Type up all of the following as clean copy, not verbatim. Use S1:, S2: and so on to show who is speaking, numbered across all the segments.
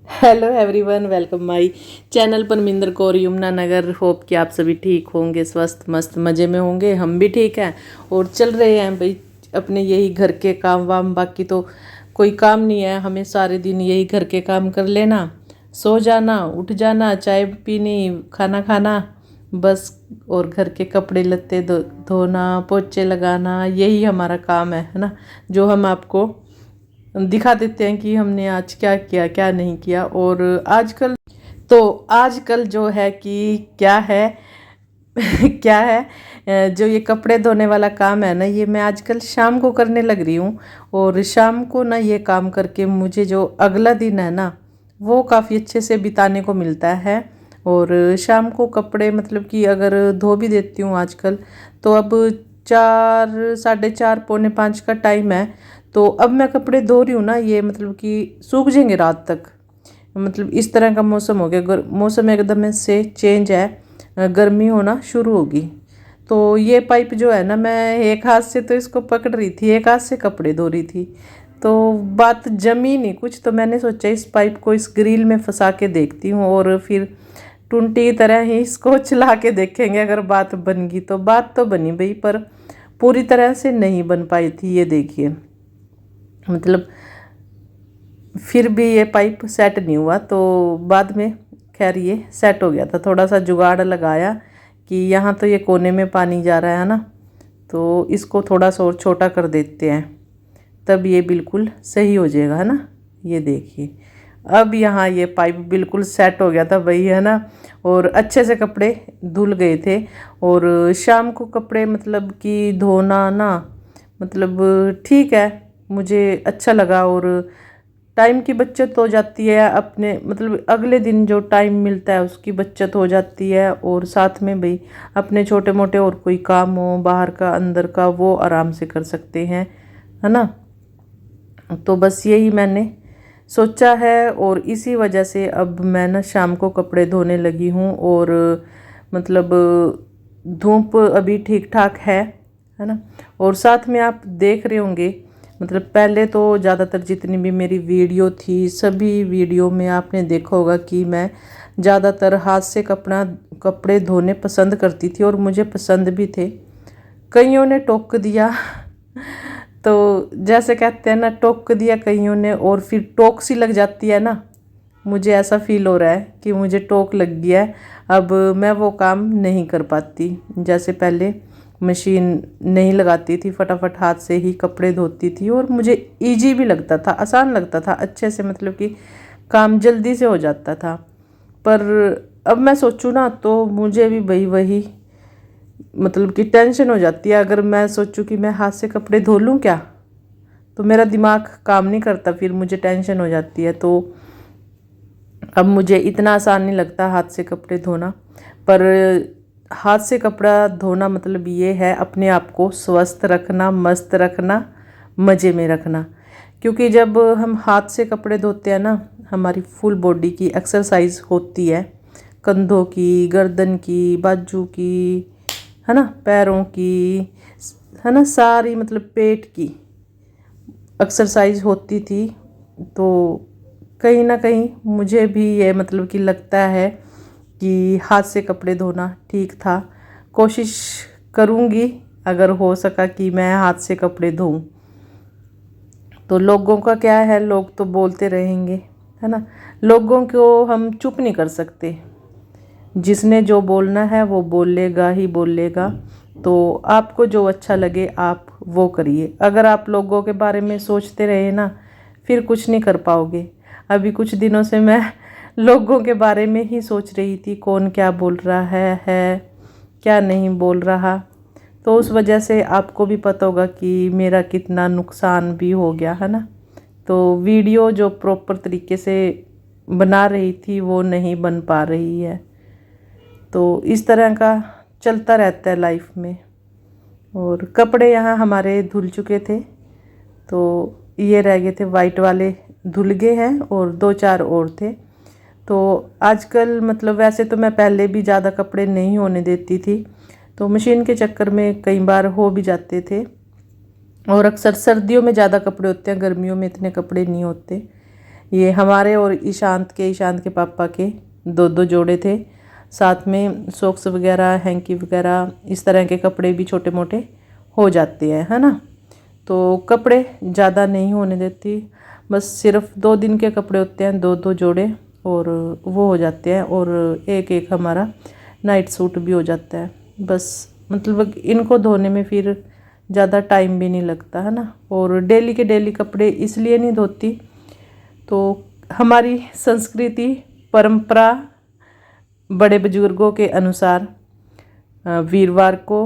S1: Hello everyone, welcome my channel Parminder Kaur Yamunanagar. Hope कि आप सभी ठीक होंगे, स्वस्थ मस्त मज़े में होंगे। हम भी ठीक हैं और चल रहे हैं भाई अपने यही घर के काम वाम। बाकी तो कोई काम नहीं है, हमें सारे दिन यही घर के काम कर लेना, सो जाना, उठ जाना, चाय पीनी, खाना खाना बस। और घर के कपड़े लत्ते धोना, पोछे लगाना, यही हमारा काम है ना। जो हम आपको दिखा देते हैं कि हमने आज क्या किया क्या नहीं किया। और आजकल जो है कि क्या है क्या है जो ये कपड़े धोने वाला काम है ना, ये मैं आजकल शाम को करने लग रही हूँ। और शाम को ना ये काम करके मुझे जो अगला दिन है ना, वो काफ़ी अच्छे से बिताने को मिलता है। और शाम को कपड़े मतलब कि अगर धो भी देती हूँ आजकल, तो अब 4, 4:30, पौने 5 का टाइम है। तो अब मैं कपड़े धो रही हूँ ना, ये मतलब कि सूख जाएंगे रात तक। मतलब इस तरह का मौसम हो गया, मौसम एकदम से चेंज है, गर्मी होना शुरू होगी। तो ये पाइप जो है ना, मैं एक हाथ से तो इसको पकड़ रही थी, एक हाथ से कपड़े धो रही थी। तो बात जमी नहीं कुछ, तो मैंने सोचा इस पाइप को इस ग्रिल में फंसा के देखती हूँ और फिर टुंटी की तरह ही इसको चला के देखेंगे। अगर बात बन गई तो बात तो बनी भाई, पर पूरी तरह से नहीं बन पाई थी। ये देखिए, मतलब फिर भी ये पाइप सेट नहीं हुआ। तो बाद में खैर ये सेट हो गया था। थोड़ा सा जुगाड़ लगाया कि यहाँ तो ये कोने में पानी जा रहा है ना, तो इसको थोड़ा सा और छोटा कर देते हैं, तब ये बिल्कुल सही हो जाएगा, है ना। ये देखिए, अब यहाँ ये पाइप बिल्कुल सेट हो गया था भाई, है ना। और अच्छे से कपड़े धुल गए थे। और शाम को कपड़े मतलब कि धोना ना, मतलब ठीक है, मुझे अच्छा लगा। और टाइम की बचत हो जाती है, अपने मतलब अगले दिन जो टाइम मिलता है उसकी बचत हो जाती है। और साथ में भाई अपने छोटे मोटे और कोई काम हो बाहर का अंदर का, वो आराम से कर सकते हैं, है ना। तो बस यही मैंने सोचा है और इसी वजह से अब मैं ना शाम को कपड़े धोने लगी हूँ। और मतलब धूप अभी ठीक ठाक है ना। और साथ में आप देख रहे होंगे, मतलब पहले तो ज़्यादातर जितनी भी मेरी वीडियो थी, सभी वीडियो में आपने देखा होगा कि मैं ज़्यादातर हाथ से कपड़े धोने पसंद करती थी और मुझे पसंद भी थे। कईयों ने टोक दिया तो जैसे कहते हैं ना, टोक दिया कईयों ने और फिर टोक सी लग जाती है ना। मुझे ऐसा फील हो रहा है कि मुझे टोक लग गया है। अब मैं वो काम नहीं कर पाती जैसे पहले। मशीन नहीं लगाती थी, फटाफट हाथ से ही कपड़े धोती थी और मुझे इजी भी लगता था, आसान लगता था, अच्छे से मतलब कि काम जल्दी से हो जाता था। पर अब मैं सोचूं ना तो मुझे भी वही वही मतलब कि टेंशन हो जाती है। अगर मैं सोचूं कि मैं हाथ से कपड़े धो लूँ क्या, तो मेरा दिमाग काम नहीं करता, फिर मुझे टेंशन हो जाती है। तो अब मुझे इतना आसान नहीं लगता हाथ से कपड़े धोना। पर हाथ से कपड़ा धोना मतलब ये है अपने आप को स्वस्थ रखना, मस्त रखना, मज़े में रखना। क्योंकि जब हम हाथ से कपड़े धोते हैं ना, हमारी फुल बॉडी की एक्सरसाइज होती है, कंधों की, गर्दन की, बाजू की, है ना, पैरों की, है ना, सारी मतलब पेट की एक्सरसाइज होती थी। तो कहीं ना कहीं मुझे भी ये मतलब कि लगता है कि हाथ से कपड़े धोना ठीक था। कोशिश करूँगी अगर हो सका कि मैं हाथ से कपड़े धोऊं। तो लोगों का क्या है, लोग तो बोलते रहेंगे, है ना। लोगों को हम चुप नहीं कर सकते, जिसने जो बोलना है वो बोलेगा ही बोलेगा। तो आपको जो अच्छा लगे आप वो करिए। अगर आप लोगों के बारे में सोचते रहे ना, फिर कुछ नहीं कर पाओगे। अभी कुछ दिनों से मैं लोगों के बारे में ही सोच रही थी, कौन क्या बोल रहा है क्या नहीं बोल रहा। तो उस वजह से आपको भी पता होगा कि मेरा कितना नुकसान भी हो गया, है ना। तो वीडियो जो प्रॉपर तरीके से बना रही थी वो नहीं बन पा रही है। तो इस तरह का चलता रहता है लाइफ में। और कपड़े यहाँ हमारे धुल चुके थे, तो ये रह गए थे वाइट वाले, धुल गए हैं और 2-4 और थे। तो आजकल मतलब वैसे तो मैं पहले भी ज़्यादा कपड़े नहीं होने देती थी, तो मशीन के चक्कर में कई बार हो भी जाते थे। और अक्सर सर्दियों में ज़्यादा कपड़े होते हैं, गर्मियों में इतने कपड़े नहीं होते। ये हमारे और ईशांत के पापा के दो दो जोड़े थे। साथ में सॉक्स वगैरह, हैंकी वगैरह, इस तरह के कपड़े भी छोटे मोटे हो जाते हैं, है ना। तो कपड़े ज़्यादा नहीं होने देती, बस सिर्फ 2 दिन के कपड़े होते हैं, 2 जोड़े, और वो हो जाते हैं। और एक एक हमारा नाइट सूट भी हो जाता है। बस मतलब इनको धोने में फिर ज़्यादा टाइम भी नहीं लगता, है ना। और डेली के डेली कपड़े इसलिए नहीं धोती, तो हमारी संस्कृति परंपरा बड़े बुजुर्गों के अनुसार वीरवार को,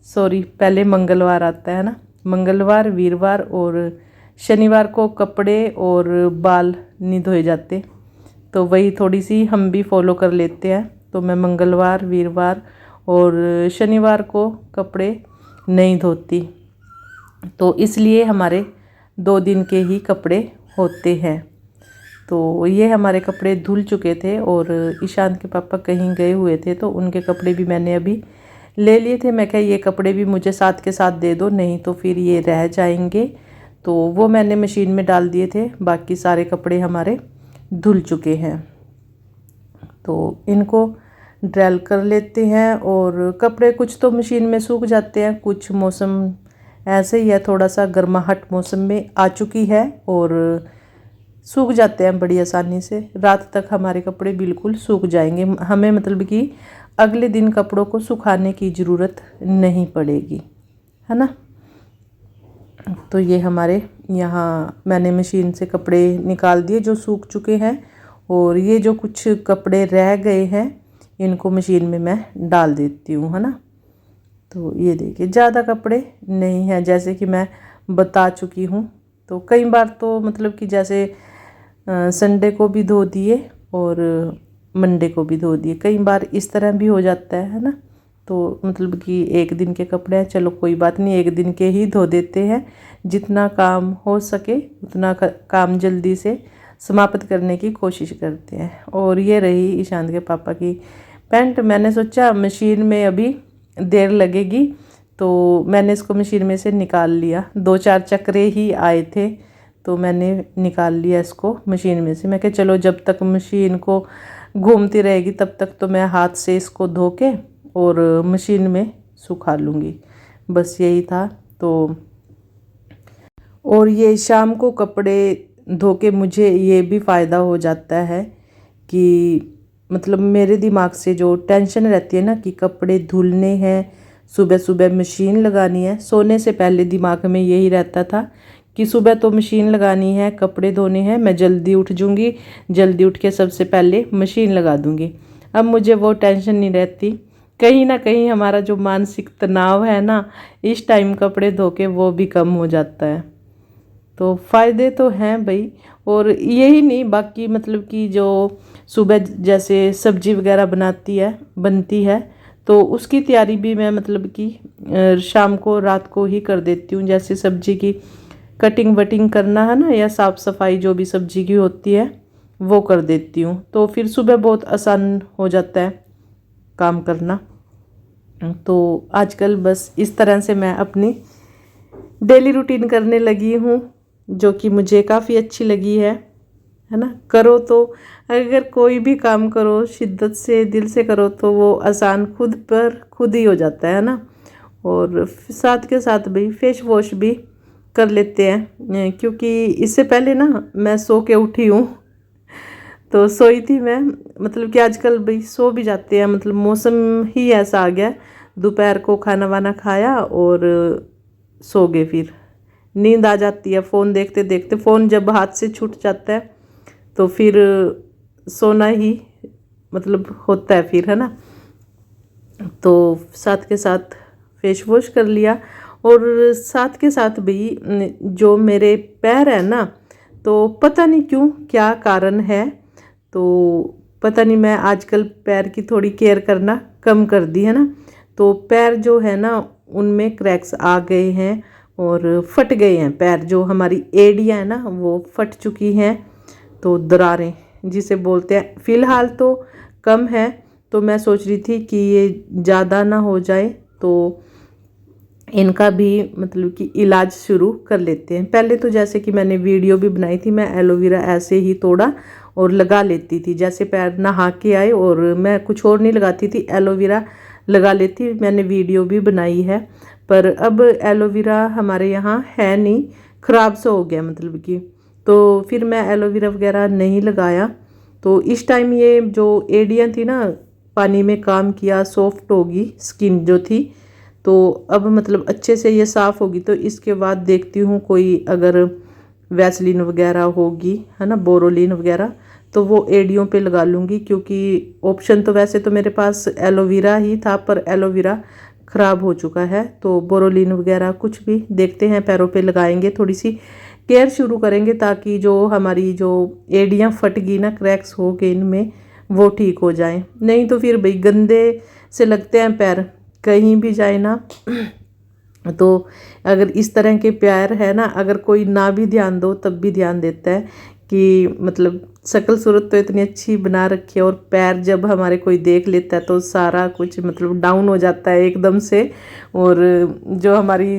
S1: सॉरी पहले मंगलवार आता है ना, मंगलवार, वीरवार और शनिवार को कपड़े और बाल नहीं धोए जाते। तो वही थोड़ी सी हम भी फॉलो कर लेते हैं। तो मैं मंगलवार, वीरवार और शनिवार को कपड़े नहीं धोती। तो इसलिए हमारे 2 दिन के ही कपड़े होते हैं। तो ये हमारे कपड़े धुल चुके थे और ईशांत के पापा कहीं गए हुए थे, तो उनके कपड़े भी मैंने अभी ले लिए थे। मैं कहा ये कपड़े भी मुझे साथ के साथ दे दो, नहीं तो फिर ये रह जाएंगे। तो वो मैंने मशीन में डाल दिए थे। बाकी सारे कपड़े हमारे धुल चुके हैं, तो इनको ड्राई कर लेते हैं। और कपड़े कुछ तो मशीन में सूख जाते हैं, कुछ मौसम ऐसे ही है, थोड़ा सा गर्माहट मौसम में आ चुकी है और सूख जाते हैं बड़ी आसानी से। रात तक हमारे कपड़े बिल्कुल सूख जाएंगे, हमें मतलब कि अगले दिन कपड़ों को सुखाने की ज़रूरत नहीं पड़ेगी, है ना। तो ये हमारे यहाँ मैंने मशीन से कपड़े निकाल दिए जो सूख चुके हैं, और ये जो कुछ कपड़े रह गए हैं इनको मशीन में मैं डाल देती हूँ, है ना। तो ये देखिए ज़्यादा कपड़े नहीं हैं, जैसे कि मैं बता चुकी हूँ। तो कई बार तो मतलब कि जैसे संडे को भी धो दिए और मंडे को भी धो दिए, कई बार इस तरह भी हो जाता है ना। तो मतलब कि एक दिन के कपड़े हैं, चलो कोई बात नहीं, एक दिन के ही धो देते हैं। जितना काम हो सके उतना काम जल्दी से समाप्त करने की कोशिश करते हैं। और ये रही ईशांत के पापा की पैंट। मैंने सोचा मशीन में अभी देर लगेगी, तो मैंने इसको मशीन में से निकाल लिया। 2-4 चक्रे ही आए थे, तो मैंने निकाल लिया इसको मशीन में से। मैं कहा चलो जब तक मशीन को घूमती रहेगी तब तक तो मैं हाथ से इसको धो के और मशीन में सुखा लूँगी, बस यही था। तो और ये शाम को कपड़े धो के मुझे ये भी फ़ायदा हो जाता है कि मतलब मेरे दिमाग से जो टेंशन रहती है ना कि कपड़े धुलने हैं, सुबह सुबह मशीन लगानी है, सोने से पहले दिमाग में यही रहता था कि सुबह तो मशीन लगानी है, कपड़े धोने हैं, मैं जल्दी उठ जूँगी, जल्दी उठ के सबसे पहले मशीन लगा दूँगी। अब मुझे वो टेंशन नहीं रहती। कहीं ना कहीं हमारा जो मानसिक तनाव है ना, इस टाइम कपड़े धो के वो भी कम हो जाता है। तो फ़ायदे तो हैं भाई। और यही नहीं, बाकी मतलब कि जो सुबह जैसे सब्जी वगैरह बनती है तो उसकी तैयारी भी मैं मतलब कि शाम को रात को ही कर देती हूँ। जैसे सब्जी की कटिंग वटिंग करना है ना, या साफ़ सफाई जो भी सब्जी की होती है वो कर देती हूँ, तो फिर सुबह बहुत आसान हो जाता है काम करना। तो आजकल बस इस तरह से मैं अपनी डेली रूटीन करने लगी हूँ, जो कि मुझे काफ़ी अच्छी लगी है ना। करो तो अगर कोई भी काम करो शिद्दत से, दिल से करो, तो वो आसान खुद पर खुद ही हो जाता है ना। और साथ के साथ भाई फेस वॉश भी कर लेते हैं, क्योंकि इससे पहले ना मैं सो के उठी हूँ। तो सोई थी मैं, मतलब कि आजकल भाई सो भी जाते हैं, मतलब मौसम ही ऐसा आ गया। दोपहर को खाना वाना खाया और सो गए, फिर नींद आ जाती है फ़ोन देखते देखते। फ़ोन जब हाथ से छूट जाता है तो फिर सोना ही मतलब होता है फिर, है ना। तो साथ के साथ फेस वॉश कर लिया, और साथ के साथ भी जो मेरे पैर है ना, तो पता नहीं क्यों क्या कारण है, तो पता नहीं मैं आजकल पैर की थोड़ी केयर करना कम कर दी है ना। तो पैर जो है ना उनमें क्रैक्स आ गए हैं और फट गए हैं पैर, जो हमारी एड़ियाँ है ना वो फट चुकी हैं। तो दरारें जिसे बोलते हैं, फ़िलहाल तो कम है। तो मैं सोच रही थी कि ये ज़्यादा ना हो जाए, तो इनका भी मतलब कि इलाज शुरू कर लेते हैं। पहले तो जैसे कि मैंने वीडियो भी बनाई थी, मैं एलोवेरा ऐसे ही तोड़ा और लगा लेती थी। जैसे पैर नहा के आए और मैं कुछ और नहीं लगाती थी, एलोवेरा लगा लेती। मैंने वीडियो भी बनाई है। पर अब एलोवेरा हमारे यहाँ है नहीं, ख़राब सा हो गया मतलब कि, तो फिर मैं एलोवेरा वगैरह नहीं लगाया। तो इस टाइम ये जो एड़ियाँ थी ना, पानी में काम किया, सॉफ्ट होगी स्किन जो थी। तो अब मतलब अच्छे से ये साफ़ होगी। तो इसके बाद देखती हूँ कोई अगर वैसलीन वगैरह होगी, है ना, बोरोलिन वगैरह, तो वो एड़ियों पे लगा लूँगी। क्योंकि ऑप्शन तो वैसे तो मेरे पास एलोवेरा ही था, पर एलोवेरा ख़राब हो चुका है। तो बोरोलिन वगैरह कुछ भी देखते हैं, पैरों पे लगाएंगे, थोड़ी सी केयर शुरू करेंगे, ताकि जो हमारी जो एड़ियाँ फट गई ना, क्रैक्स हो गए इनमें, वो ठीक हो जाएं। नहीं तो फिर भाई गंदे से लगते हैं पैर, कहीं भी जाए ना। तो अगर इस तरह के पैर है ना, अगर कोई ना भी ध्यान दो तब भी ध्यान देता है कि मतलब शक्ल सूरत तो इतनी अच्छी बना रखी है, और पैर जब हमारे कोई देख लेता है तो सारा कुछ मतलब डाउन हो जाता है एकदम से। और जो हमारी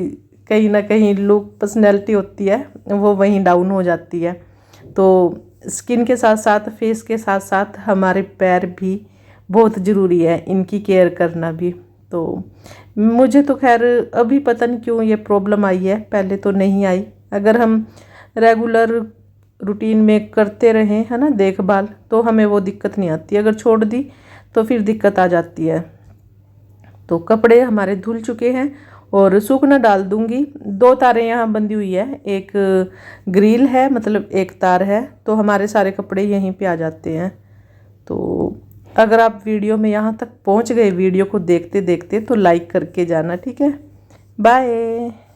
S1: कहीं ना कहीं लुक पर्सनैलिटी होती है वो वहीं डाउन हो जाती है। तो स्किन के साथ साथ, फेस के साथ साथ हमारे पैर भी बहुत ज़रूरी है, इनकी केयर करना भी। तो मुझे तो खैर अभी पता नहीं क्यों ये प्रॉब्लम आई है, पहले तो नहीं आई। अगर हम रेगुलर रूटीन में करते रहें, है ना, देखभाल, तो हमें वो दिक्कत नहीं आती। अगर छोड़ दी तो फिर दिक्कत आ जाती है। तो कपड़े हमारे धुल चुके हैं और सूखना डाल दूंगी। 2 तारें यहाँ बंधी हुई है, एक ग्रिल है, मतलब एक तार है, तो हमारे सारे कपड़े यहीं पे आ जाते हैं। तो अगर आप वीडियो में यहाँ तक पहुँच गए, वीडियो को देखते देखते, तो लाइक करके जाना, ठीक है। बाय।